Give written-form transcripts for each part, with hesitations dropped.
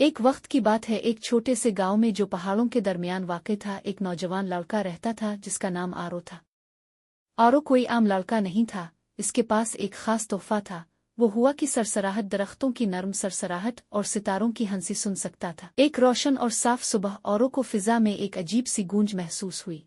ایک وقت کی بات ہے، ایک چھوٹے سے گاؤں میں جو پہاڑوں کے درمیان واقع تھا، ایک نوجوان لڑکا رہتا تھا جس کا نام آرو تھا۔ آرو کوئی عام لڑکا نہیں تھا، اس کے پاس ایک خاص تحفہ تھا۔ وہ ہوا کی سرسراہٹ، درختوں کی نرم سرسراہٹ اور ستاروں کی ہنسی سن سکتا تھا۔ ایک روشن اور صاف صبح آرو کو فضا میں ایک عجیب سی گونج محسوس ہوئی۔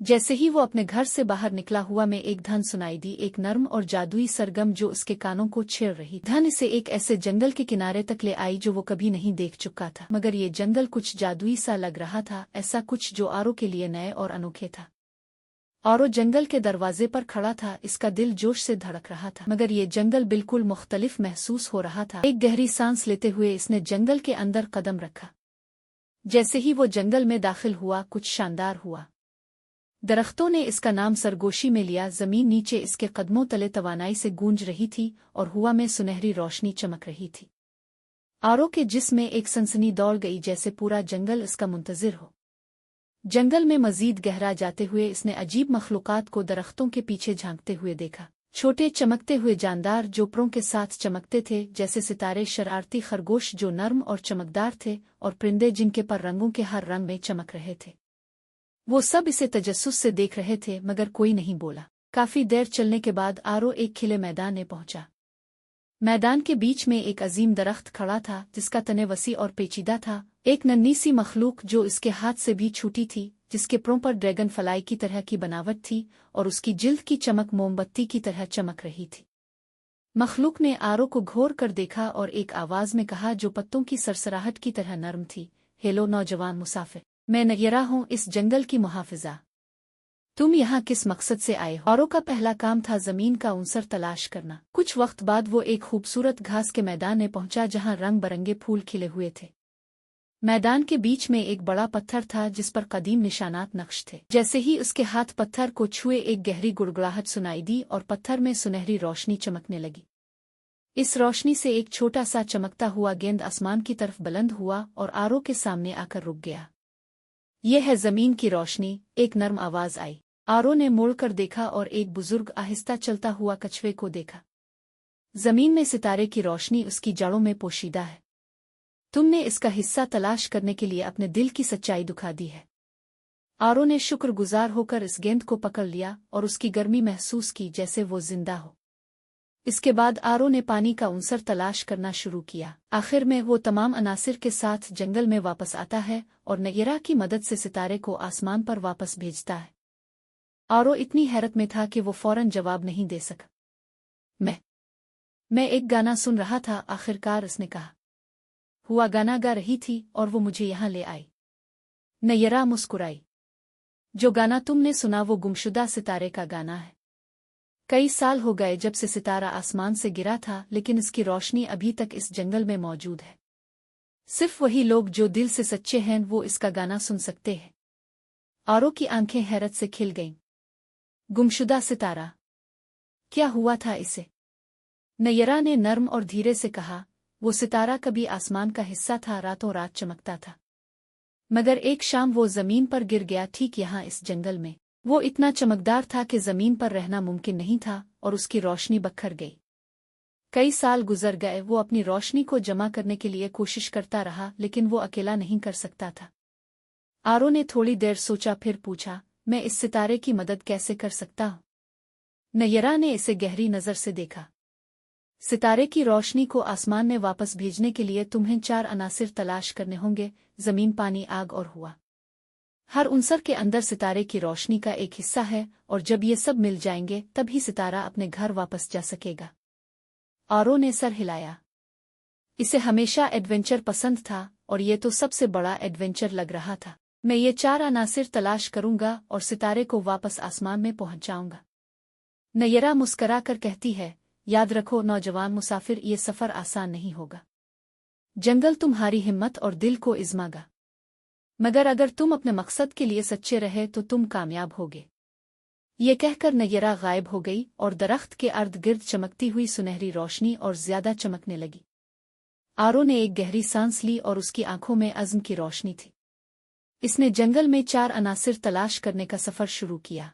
جیسے ہی وہ اپنے گھر سے باہر نکلا، ہوا میں ایک دھن سنائی دی، ایک نرم اور جادوئی سرگم جو اس کے کانوں کو چھیڑ رہی۔ دھن اسے ایک ایسے جنگل کے کنارے تک لے آئی جو وہ کبھی نہیں دیکھ چکا تھا، مگر یہ جنگل کچھ جادوئی سا لگ رہا تھا، ایسا کچھ جو آرو کے لیے نئے اور انوکھے تھا۔ آرو جنگل کے دروازے پر کھڑا تھا، اس کا دل جوش سے دھڑک رہا تھا، مگر یہ جنگل بالکل مختلف محسوس ہو رہا تھا۔ ایک گہری سانس لیتے ہوئے اس نے جنگل کے اندر قدم رکھا۔ جیسے ہی وہ جنگل میں داخل ہوا، کچھ شاندار ہوا۔ درختوں نے اس کا نام سرگوشی میں لیا، زمین نیچے اس کے قدموں تلے توانائی سے گونج رہی تھی اور ہوا میں سنہری روشنی چمک رہی تھی۔ آرو کے جسم میں ایک سنسنی دوڑ گئی، جیسے پورا جنگل اس کا منتظر ہو۔ جنگل میں مزید گہرا جاتے ہوئے اس نے عجیب مخلوقات کو درختوں کے پیچھے جھانکتے ہوئے دیکھا۔ چھوٹے چمکتے ہوئے جاندار جو پروں کے ساتھ چمکتے تھے جیسے ستارے، شرارتی خرگوش جو نرم اور چمکدار تھے، اور پرندے جن کے پر رنگوں کے ہر رنگ میں چمک رہے تھے۔ وہ سب اسے تجسس سے دیکھ رہے تھے، مگر کوئی نہیں بولا۔ کافی دیر چلنے کے بعد آرو ایک کھلے میدان میں پہنچا۔ میدان کے بیچ میں ایک عظیم درخت کھڑا تھا جس کا تنے وسیع اور پیچیدہ تھا۔ ایک ننھی سی مخلوق جو اس کے ہاتھ سے بھی چھوٹی تھی، جس کے پروں پر ڈریگن فلائی کی طرح کی بناوٹ تھی اور اس کی جلد کی چمک موم بتی کی طرح چمک رہی تھی۔ مخلوق نے آرو کو گھور کر دیکھا اور ایک آواز میں کہا جو پتوں کی سرسراہٹ کی طرح نرم تھی، ہیلو نوجوان مسافر، میں نگیرا ہوں، اس جنگل کی محافظہ۔ تم یہاں کس مقصد سے آئے ہو؟ آرو کا پہلا کام تھا زمین کا عنصر تلاش کرنا۔ کچھ وقت بعد وہ ایک خوبصورت گھاس کے میدان میں پہنچا جہاں رنگ برنگے پھول کھلے ہوئے تھے۔ میدان کے بیچ میں ایک بڑا پتھر تھا جس پر قدیم نشانات نقش تھے۔ جیسے ہی اس کے ہاتھ پتھر کو چھوئے، ایک گہری گڑگڑاہٹ سنائی دی اور پتھر میں سنہری روشنی چمکنے لگی۔ اس روشنی سے ایک چھوٹا سا چمکتا ہوا گیند آسمان کی طرف بلند ہوا اور آرو کے سامنے آ کر رک گیا۔ یہ ہے زمین کی روشنی، ایک نرم آواز آئی۔ آرو نے موڑ کر دیکھا اور ایک بزرگ آہستہ چلتا ہوا کچھوے کو دیکھا۔ زمین میں ستارے کی روشنی اس کی جڑوں میں پوشیدہ ہے۔ تم نے اس کا حصہ تلاش کرنے کے لیے اپنے دل کی سچائی دکھا دی ہے۔ آرو نے شکر گزار ہو کر اس گیند کو پکڑ لیا اور اس کی گرمی محسوس کی جیسے وہ زندہ ہو۔ اس کے بعد آرو نے پانی کا عنصر تلاش کرنا شروع کیا۔ آخر میں وہ تمام عناصر کے ساتھ جنگل میں واپس آتا ہے اور نگیرا کی مدد سے ستارے کو آسمان پر واپس بھیجتا ہے۔ آرو اتنی حیرت میں تھا کہ وہ فوراً جواب نہیں دے سکا۔ میں ایک گانا سن رہا تھا، آخرکار اس نے کہا۔ ہوا گانا گا رہی تھی اور وہ مجھے یہاں لے آئی۔ نگیرا مسکرائی۔ جو گانا تم نے سنا وہ گمشدہ ستارے کا گانا ہے۔ کئی سال ہو گئے جب سے ستارہ آسمان سے گرا تھا، لیکن اس کی روشنی ابھی تک اس جنگل میں موجود ہے۔ صرف وہی لوگ جو دل سے سچے ہیں وہ اس کا گانا سن سکتے ہیں۔ آرو کی آنکھیں حیرت سے کھل گئیں۔ گمشدہ ستارہ، کیا ہوا تھا اسے؟ نگیرا نے نرم اور دھیرے سے کہا، وہ ستارہ کبھی آسمان کا حصہ تھا، راتوں رات چمکتا تھا، مگر ایک شام وہ زمین پر گر گیا، ٹھیک یہاں اس جنگل میں۔ وہ اتنا چمکدار تھا کہ زمین پر رہنا ممکن نہیں تھا اور اس کی روشنی بکھر گئی۔ کئی سال گزر گئے، وہ اپنی روشنی کو جمع کرنے کے لیے کوشش کرتا رہا، لیکن وہ اکیلا نہیں کر سکتا تھا۔ آرو نے تھوڑی دیر سوچا، پھر پوچھا، میں اس ستارے کی مدد کیسے کر سکتا ہوں؟ نگیرا نے اسے گہری نظر سے دیکھا۔ ستارے کی روشنی کو آسمان میں واپس بھیجنے کے لیے تمہیں 4 عناصر تلاش کرنے ہوں گے، زمین، پانی، آگ اور ہوا۔ ہر عنصر کے اندر ستارے کی روشنی کا ایک حصہ ہے، اور جب یہ سب مل جائیں گے تب ہی ستارہ اپنے گھر واپس جا سکے گا۔ آرو نے سر ہلایا۔ اسے ہمیشہ ایڈونچر پسند تھا اور یہ تو سب سے بڑا ایڈونچر لگ رہا تھا۔ میں یہ 4 عناصر تلاش کروں گا اور ستارے کو واپس آسمان میں پہنچاؤں گا۔ نگیرا مسکرا کر کہتی ہے، یاد رکھو نوجوان مسافر، یہ سفر آسان نہیں ہوگا۔ جنگل تمہاری ہمت اور دل کو آزمائے گا، مگر اگر تم اپنے مقصد کے لیے سچے رہے تو تم کامیاب ہوگے۔ یہ کہہ کر نگیرا غائب ہو گئی اور درخت کے ارد گرد چمکتی ہوئی سنہری روشنی اور زیادہ چمکنے لگی۔ آرو نے ایک گہری سانس لی اور اس کی آنکھوں میں عزم کی روشنی تھی۔ اس نے جنگل میں 4 عناصر تلاش کرنے کا سفر شروع کیا۔